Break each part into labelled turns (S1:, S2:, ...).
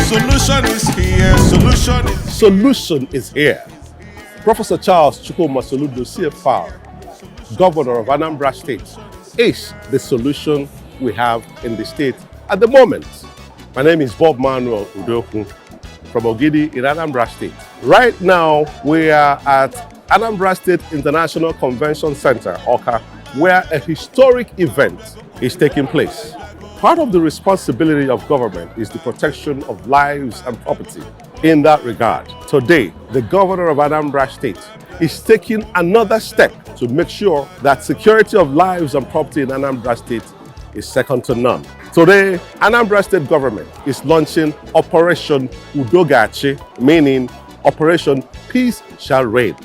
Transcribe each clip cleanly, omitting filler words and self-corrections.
S1: Solution is here. Solution is here. Professor Charles Chukwuma Soludo, CFR, Governor of Anambra State, is the solution we have in the state at the moment. My name is Bob Manuel Udoku from Ogidi in Anambra State. Right now, we are at Anambra State International Convention Center, Awka, where a historic event is taking place. Part of the responsibility of government is the protection of lives and property. In that regard, today, the governor of Anambra State is taking another step to make sure that security of lives and property in Anambra State is second to none. Today, Anambra State government is launching Operation Achị, meaning Operation Peace Shall Reign.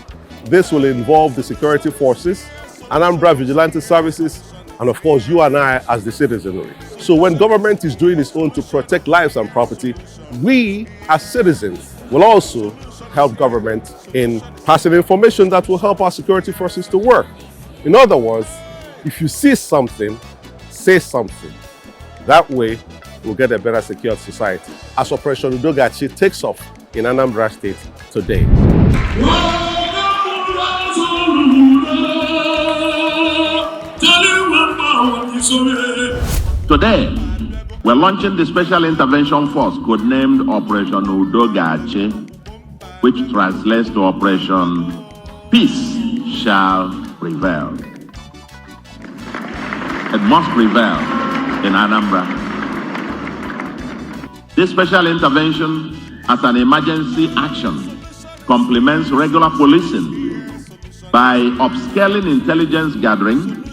S1: This will involve the security forces, Anambra Vigilante Services, and of course you and I as the citizenry. So when government is doing its own to protect lives and property, we as citizens will also help government in passing information that will help our security forces to work. In other words, if you see something, say something. That way, we'll get a better secured society. As Operation Achị takes off in Anambra State today.
S2: Today, we're launching the Special Intervention Force, codenamed Operation Achị, which translates to Operation Peace Shall Prevail. It must prevail in Anambra. This special intervention as an emergency action complements regular policing by upscaling intelligence gathering,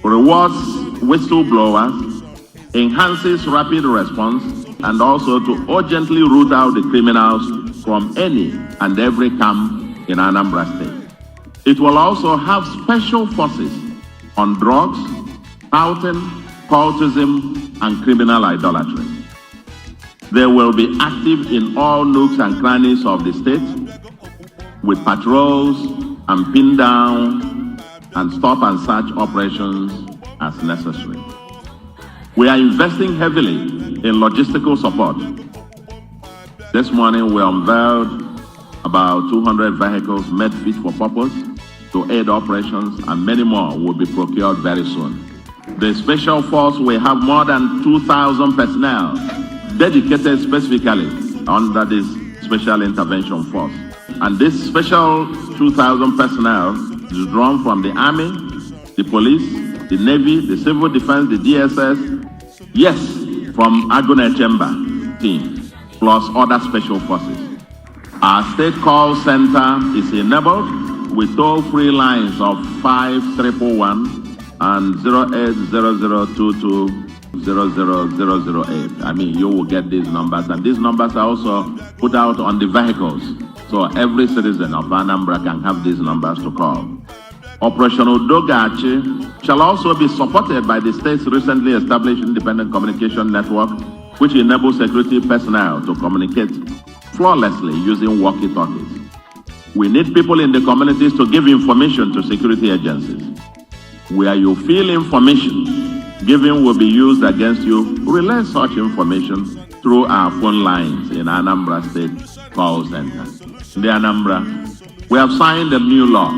S2: rewards whistleblowers, enhances rapid response, and also to urgently root out the criminals from any and every camp in Anambra State. It will also have special forces on drugs, outing, cultism, and criminal idolatry. They will be active in all nooks and crannies of the state with patrols and pin down and stop and search operations as necessary. We are investing heavily in logistical support. This morning we unveiled about 200 vehicles made fit for purpose to aid operations, and many more will be procured very soon. The Special Force will have more than 2,000 personnel dedicated specifically under this Special Intervention Force. And this special 2,000 personnel is drawn from the Army, the Police, the Navy, the Civil Defense, the DSS, yes, from Agunechemba team, plus other special forces. Our state call center is enabled with toll-free lines of 5311 and 0800220008. I mean, you will get these numbers, and these numbers are also put out on the vehicles, so every citizen of Anambra can have these numbers to call. Operation Achị shall also be supported by the state's recently established independent communication network, which enables security personnel to communicate flawlessly using walkie-talkies. We need people in the communities to give information to security agencies. Where you feel information given will be used against you, relay such information through our phone lines in Anambra State Call Center. In the Anambra, we have signed a new law.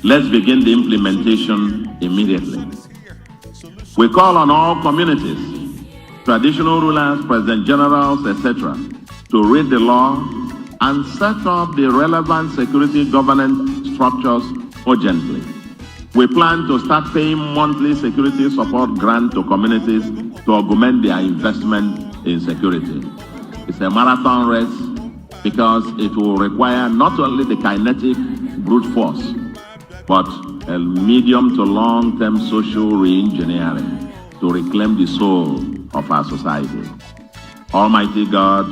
S2: Let's begin the implementation immediately. We call on all communities, traditional rulers, president generals, etc., to read the law and set up the relevant security governance structures urgently. We plan to start paying monthly security support grant to communities to augment their investment in security. It's a marathon race because it will require not only the kinetic brute force, but a medium to long-term social re-engineering to reclaim the soul of our society. Almighty God,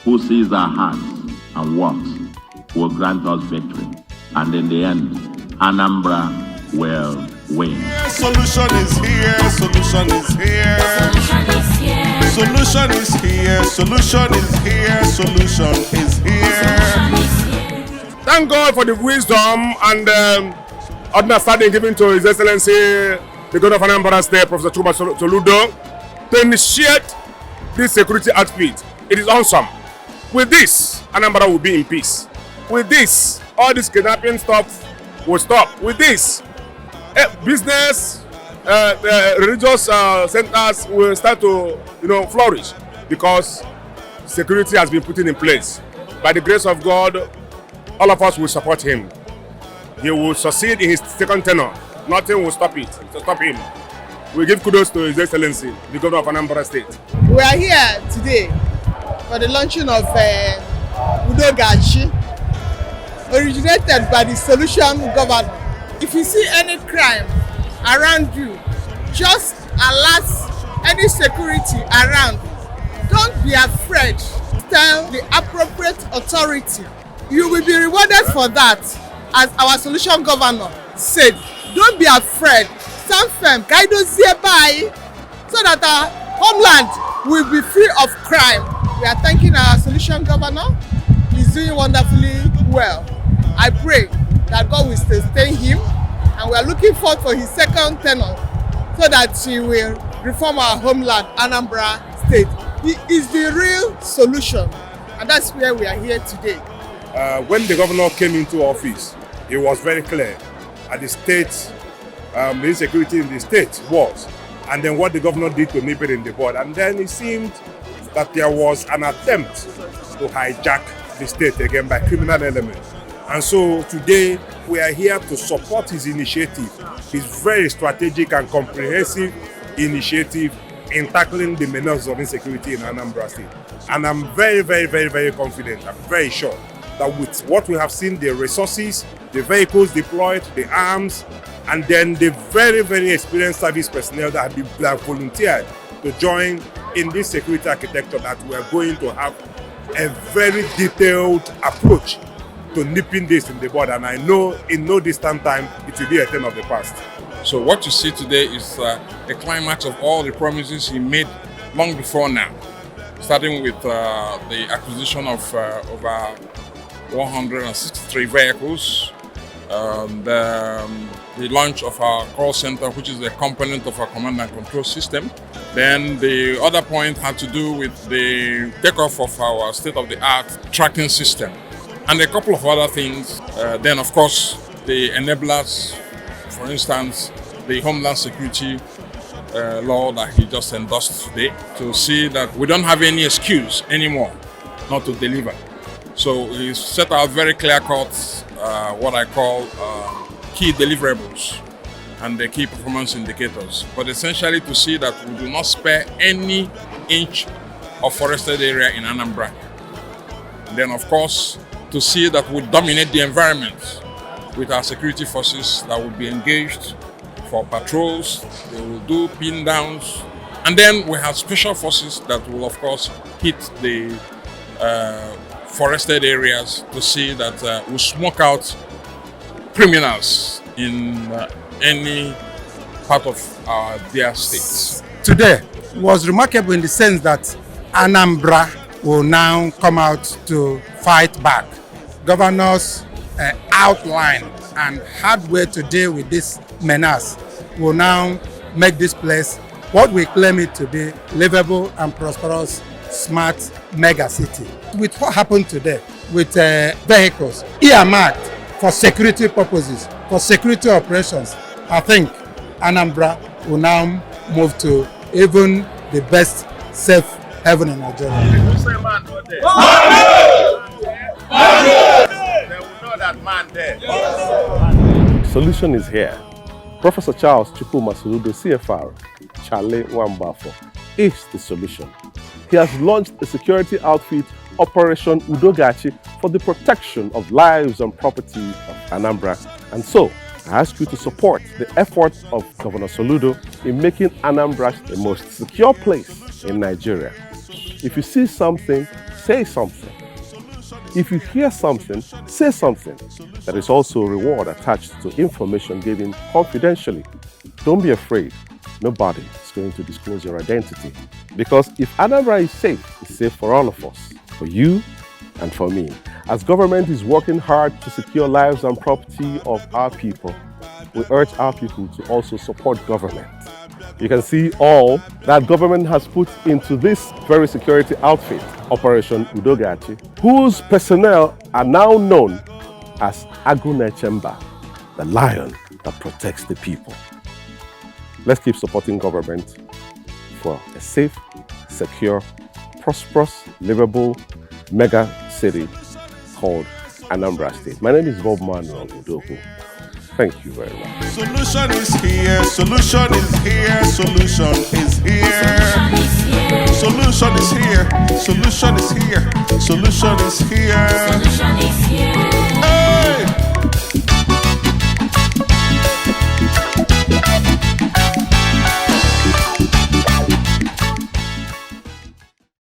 S2: who sees our hearts and works, will grant us victory. And in the end, Anambra will win.
S1: Solution is here. Solution is here. Solution is here. Solution is here. Solution is here.
S3: Thank God for the wisdom and understanding given to His Excellency, the Governor of Anambra State, Professor Chukwuma Soludo, to initiate this security outfit It is awesome. With this, Anambra will be in peace. With this, all this kidnapping stuff will stop. With this, business, religious centers will start to, flourish because security has been put in place. By the grace of God, all of us will support him. He will succeed in his second tenure. Nothing will stop him. We give kudos to His Excellency, the Governor of Anambra State.
S4: We are here today for the launching of Achị, originated by the Solution governor. If you see any crime around you, just alert any security around. Don't be afraid. Tell the appropriate authority. You will be rewarded for that, as our Solution governor said. Don't be afraid. Stand firm, guide us hereby, so that our homeland will be free of crime. We are thanking our Solution governor. He's doing wonderfully well. I pray that God will sustain him, and we are looking forward for his second tenure, so that he will reform our homeland, Anambra State. He is the real solution, and that's where we are here today.
S3: When the governor came into office, it was very clear at the state, the insecurity in the state was, and then what the governor did to nip it in the bud. And then it seemed that there was an attempt to hijack the state again by criminal elements. And so today we are here to support his initiative, his very strategic and comprehensive initiative in tackling the menace of insecurity in Anambra State. And I'm very, very, very, very confident, I'm very sure that with what we have seen, the resources, the vehicles deployed, the arms, and then the very, very experienced service personnel that have volunteered to join in this security architecture, that we are going to have a very detailed approach to nipping this in the bud. And I know in no distant time it will be a thing of the past.
S5: So what you see today is a climax of all the promises he made long before now, starting with the acquisition of over 163 vehicles, the launch of our call center, which is a component of our command and control system. Then the other point had to do with the takeoff of our state-of-the-art tracking system, and a couple of other things. Then, of course, the enablers, for instance, the Homeland Security law that he just endorsed today, to see that we don't have any excuse anymore not to deliver. So he set out very clear-cut what I call key deliverables and the key performance indicators, but essentially to see that we do not spare any inch of forested area in Anambra. And then, of course, to see that we dominate the environment with our security forces that will be engaged for patrols. They will do pin downs, and then we have special forces that will, of course, hit the forested areas to see that we smoke out criminals in any part of their states.
S6: Today was remarkable in the sense that Anambra will now come out to fight back. Governors outline and hard way to deal with this menace will now make this place what we claim it to be: livable and prosperous, smart mega city. With what happened today, with vehicles earmarked for security purposes, for security operations, I think Anambra will now move to even the best safe haven in Nigeria.
S2: They will know that man there.
S1: Solution is here. Professor Charles Chukwuma Soludo, CFR, Chale Wambafo, is the solution. He has launched a security outfit, Operation Achị, for the protection of lives and property of Anambra. And so, I ask you to support the efforts of Governor Soludo in making Anambra the most secure place in Nigeria. If you see something, say something. If you hear something, say something. There is also a reward attached to information given confidentially. Don't be afraid. Nobody is going to disclose your identity. Because if Anambra is safe, it's safe for all of us, for you and for me. As government is working hard to secure lives and property of our people, we urge our people to also support government. You can see all that government has put into this very security outfit, Operation Achi, whose personnel are now known as Agunechemba, the lion that protects the people. Let's keep supporting government for a safe, secure, prosperous, livable mega city called Anambra State. My name is Bob Manuel Udoku. Thank you very much.
S7: Solution is here, solution is here, solution is here. Solution is here, solution is here, solution is here.